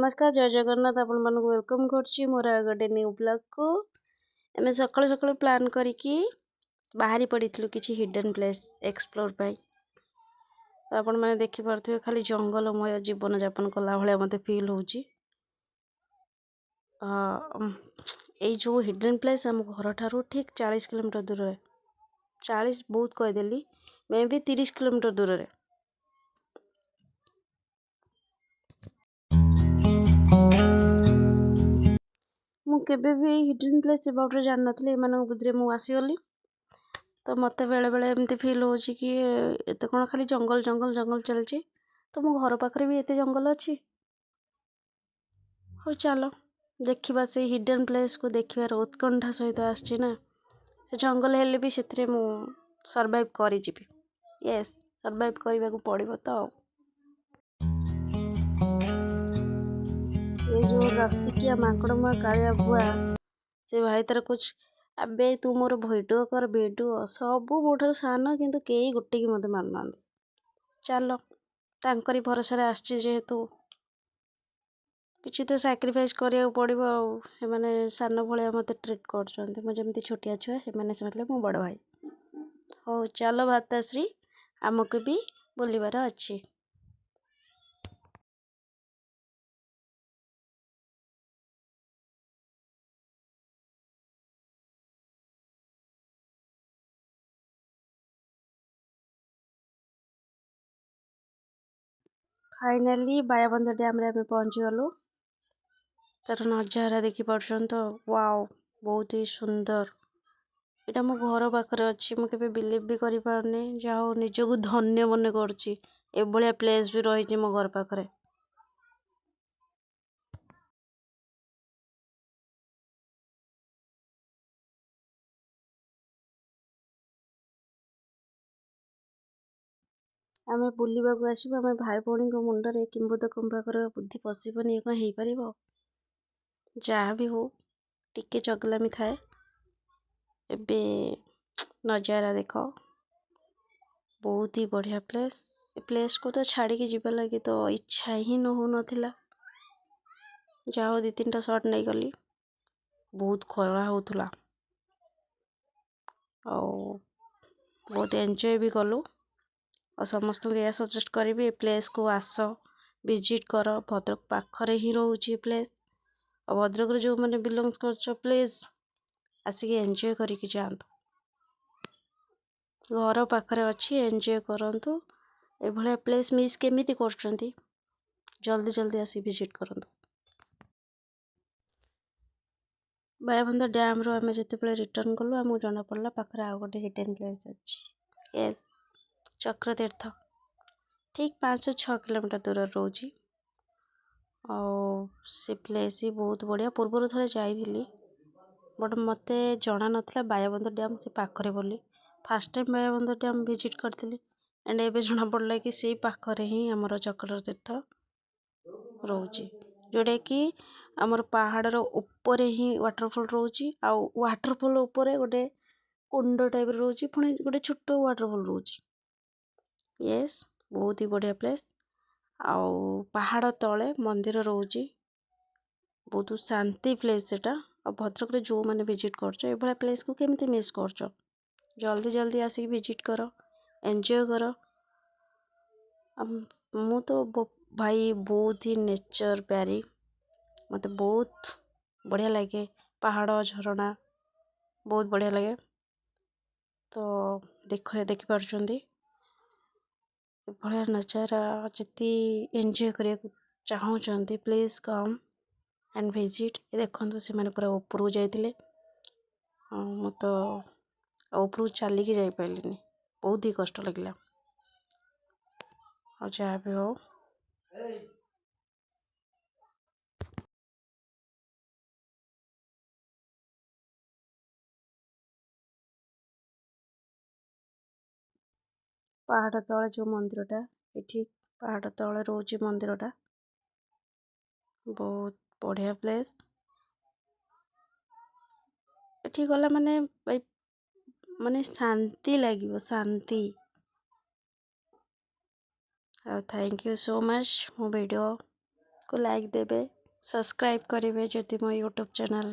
नमस्कार जय जगन्नाथ आपण मानक वेलकम करछि मोर गोटे न्यू ब्लॉग को एमे सकाळ सकाळ प्लान करिकी बाहरी पड़िथिलु किछि हिडन प्लेस एक्सप्लोर पाई आपण माने देखि परथि खाली जंगलमय जीवन यापन कला भले मते फील होउछि ए जो हिडन प्लेस हम घर ठारू ठीक 40 किलोमीटर दूर रे 40 बहुत कह देली मे भी 30 किलोमीटर दूर रे मु केबे भी हिडन प्लेस अबाउट रे जान नथले एमान बुद्रे मु आसीगली तो मते बेले बेले एमती फील होछि कि एते कोन खाली जंगल जंगल जंगल चलछि तो मो घर पाखरे भी एते जंगल अछि हो चलो देखिबा से हिडन प्लेस को देखिबार उत्कंठा सहित आछि ना से जंगल हेले भी सेतरे मु सर्वाइव करि जिबी यस सर्वाइव करबा को पड़िबो तो ये जो रसिकिया माकड़मा कालिया बुआ से भाई तार कुछ अबे तू मोर भिडियो कर भिडियो सबू मोठार सान किंतु केई गोटे की मते मानना चलो तांकरी भरोसा रे आछि जेहेतु किछि तो सैक्रिफाइस करिया पड़िबो से माने सान भलिया मते ट्रीट करछन्ते मो जेमति छोटिया छुआ से माने समझले मो बड़ भाई हो चलो भाताश्री हमको भी बोलिबार अछि फाइनली बायाबंध डैम रे हमें पहुंची गलु तार नजारा देखि परछन तो वाओ बहुत ही सुंदर एटा मो घर पाखरे अछि मु केबे बिलीव भी करि पारने जाहो निजको धन्य मने करछि ए भलिया प्लेस भी रहिछि मो घर पाखरे आमे बुलिबा को आसीबा आमे भाई भौणी को मुंडरे किंबुद कुंभाकर बुद्धि पसिबनी कोन हेई परिबो जहाँ भी हो टिके चगलामी थाए एबे नजारा देखो बहुत ही बढ़िया प्लेस ए प्लेस को तो छाड़ी के जीवा लगे तो इच्छा ही न हो नथिला जाओ 2-3टा शॉट नहीं गली बहुत खरा होतुला और बहुत एंजॉय भी कलु और समस्त को यह सजेस्ट करी प्लेस को आस विजिट कर भद्रक पाखरे ही रोचे प्लेस और भद्रक जो मैंने बिलोंग्स कर प्लेस आसिक एंजॉय करिकी जातु घर पाखरे अच्छी एंजॉय करंतु ए भलिया प्लेस मिस केमिति करछंती जल्दी जल्दी आसी विजिट करंतु बायाबंध डैम रो हमें जते बेले रिटर्न कलु हमको जना पड़ला पाखरे आ गोटे हिडन प्लेस अछि यस चक्रतीर्थ ठीक 5-6 किलोमीटर दूर रोची और से प्लेस ही बहुत बढ़िया पूर्वर थरे जाइली बट मते जना नथिला बायाबंध डैम से पाखरे बोली first time Bayabandh dam visit करथिली एंड एबे जना पड़ला कि से पाखरे ही हमर चक्रतीर्थ रोची जोड़े कि हमर पहाड़ रो ऊपर ही वाटरफॉल रोची आ वाटरफॉल ऊपर गोटे कुंड टाइप रोची पुणी गोटे छोटो वाटरफॉल रोची यस बहुत ही बढ़िया प्लेस आउ पहाड़ तले मंदिर रोची बहुत शांति प्लेस सेटा और भद्रक रे जो माने विजिट करछो ए भला प्लेस को केमती मिस करछो जल्दी जल्दी आसी विजिट करो एंजॉय करो मु तो भाई बहुत ही नेचर प्यारी मते बहुत बढ़िया लगे पहाड़ झरना बहुत बढ़िया लगे तो देखि पारछंती बढ़िया नजारा जति एंजॉय करिया चाहूचंती प्लीज कम एंड विजिट ये देखंतु से माने पूरा ऊपर जाइतिले मु तो ऊपर चली के जाई पाइलिनी बहुत ही कष्ट लगला और जहाँ भी हो पहाड़ तले जो मंदिरटा एठी पहाड़ तले रोची मंदिरटा बहुत बढ़िया प्लेस एठी गला माने माने शांति लागिवो शांति थैंक यू सो मच मो वीडियो को लाइक देबे सब्सक्राइब करेंगे जदि मो यूट्यूब चैनल